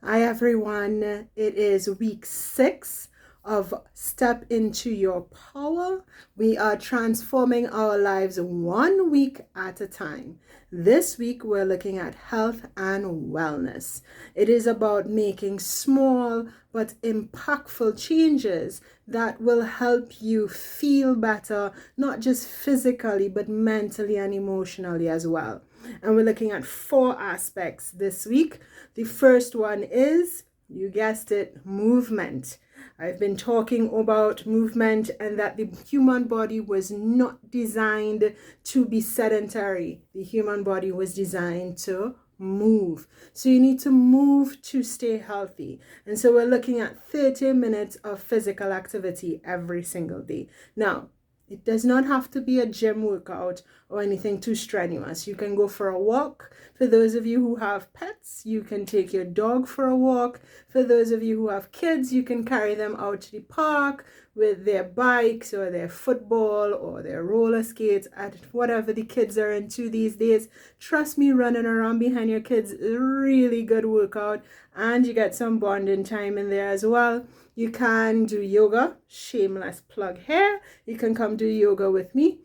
Hi everyone, it is week 6 of Step Into Your Power. We are transforming our lives 1 week at a time. This week we're looking at health and wellness. It is about making small but impactful changes that will help you feel better, not just physically but mentally and emotionally as well. And we're looking at 4 aspects this week. The first one is, you guessed it, movement. I've been talking about movement and that the human body was not designed to be sedentary. The human body was designed to move. So you need to move to stay healthy. And so we're looking at 30 minutes of physical activity every single day. Now, it does not have to be a gym workout or anything too strenuous. You can go for a walk. For those of you who have pets, you can take your dog for a walk. For those of you who have kids, you can carry them out to the park with their bikes or their football or their roller skates, at whatever the kids are into these days. Trust me, running around behind your kids is a really good workout, and you get some bonding time in there as well. You can do yoga, shameless plug here. You can come do yoga with me.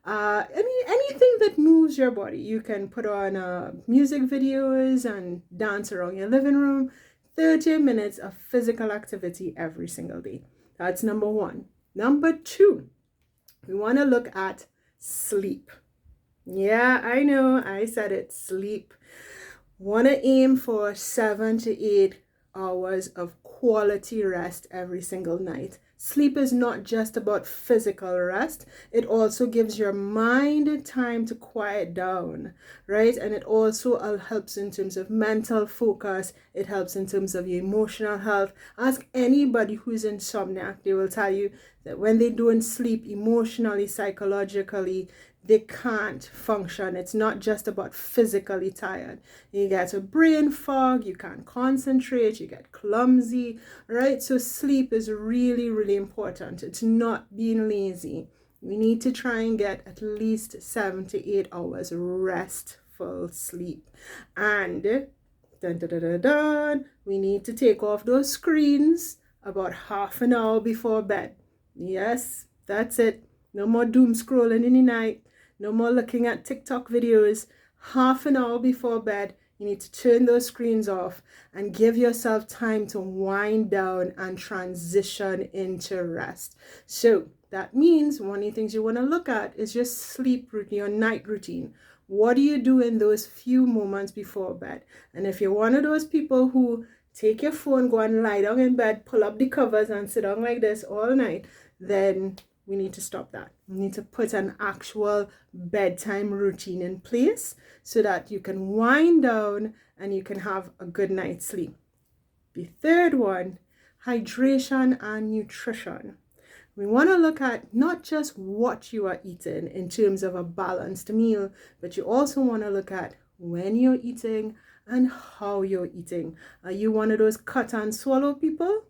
Anything that moves your body. You can put on music videos and dance around your living room. 30 minutes of physical activity every single day. That's number 1. Number 2, we want to look at sleep. Yeah, I know, I said it, sleep. Want to aim for 7 to 8 hours of quality rest every single night. Sleep is not just about physical rest. It also gives your mind time to quiet down, right? And it also helps in terms of mental focus. It helps in terms of your emotional health. Ask anybody who's insomniac. They will tell you that when they don't sleep emotionally, psychologically, they can't function. It's not just about physically tired. You get a brain fog, you can't concentrate, you get clumsy, right? So sleep is really, really important. It's not being lazy. We need to try and get at least 7 to 8 hours restful sleep. And dun, dun, dun, dun, dun, we need to take off those screens about half an hour before bed. Yes, that's it. No more doom scrolling in the night. No more looking at TikTok videos. Half an hour before bed, you need to turn those screens off and give yourself time to wind down and transition into rest. So that means one of the things you want to look at is your sleep routine, your night routine. What do you do in those few moments before bed? And if you're one of those people who take your phone, go and lie down in bed, pull up the covers and sit down like this all night, then we need to stop that. We need to put an actual bedtime routine in place so that you can wind down and you can have a good night's sleep. The third one, hydration and nutrition. We want to look at not just what you are eating in terms of a balanced meal, but you also want to look at when you're eating and how you're eating. Are you one of those cut and swallow people?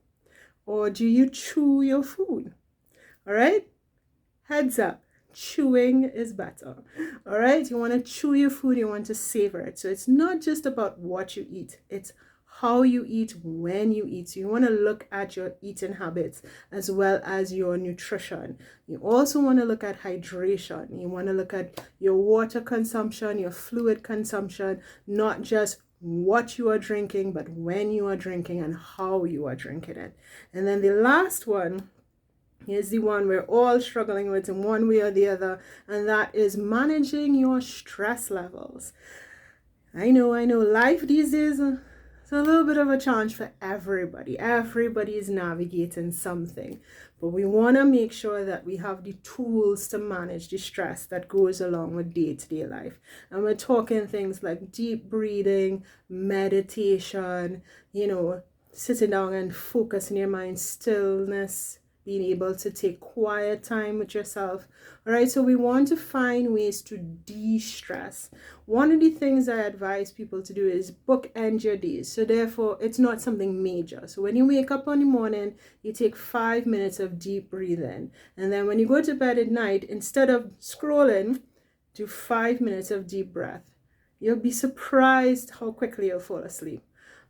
Or do you chew your food? All right, heads up, chewing is better. All right, you want to chew your food, you want to savor it. So it's not just about what you eat, it's how you eat, when you eat. So you want to look at your eating habits as well as your nutrition. You also want to look at hydration. You want to look at your water consumption, your fluid consumption, not just what you are drinking, but when you are drinking and how you are drinking it. And then the last one, here's the one we're all struggling with in one way or the other, and that is managing your stress levels. I know, life these days is a little bit of a challenge for everybody. Everybody is navigating something, but we want to make sure that we have the tools to manage the stress that goes along with day-to-day life. And we're talking things like deep breathing, meditation, sitting down and focusing your mind, stillness, being able to take quiet time with yourself. All right, so we want to find ways to de-stress. One of the things I advise people to do is bookend your days. So therefore, it's not something major. So when you wake up in the morning, you take 5 minutes of deep breathing. And then when you go to bed at night, instead of scrolling, do 5 minutes of deep breath. You'll be surprised how quickly you'll fall asleep.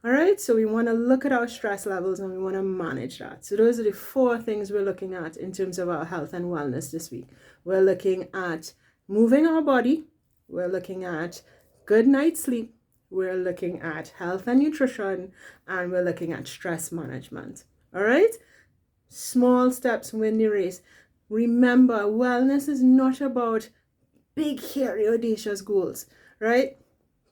All right, so we want to look at our stress levels and we want to manage that. So those are the 4 things we're looking at in terms of our health and wellness this week. We're looking at moving our body. We're looking at good night's sleep. We're looking at health and nutrition, and we're looking at stress management. All right, small steps win the race. Remember, wellness is not about big, hairy, audacious goals, right?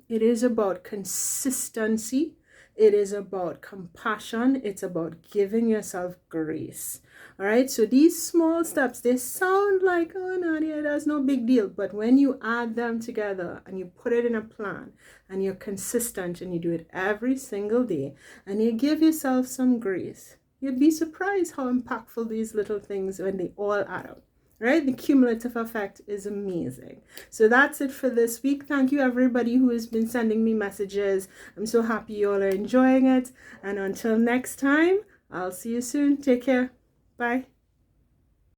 It is about consistency. It is about compassion. It's about giving yourself grace. All right. So these small steps, they sound like, oh, Nadia, that's no big deal. But when you add them together and you put it in a plan and you're consistent and you do it every single day and you give yourself some grace, you'd be surprised how impactful these little things when they all add up. Right? The cumulative effect is amazing. So that's it for this week. Thank you everybody who has been sending me messages. I'm so happy you all are enjoying it. And until next time, I'll see you soon. Take care. Bye.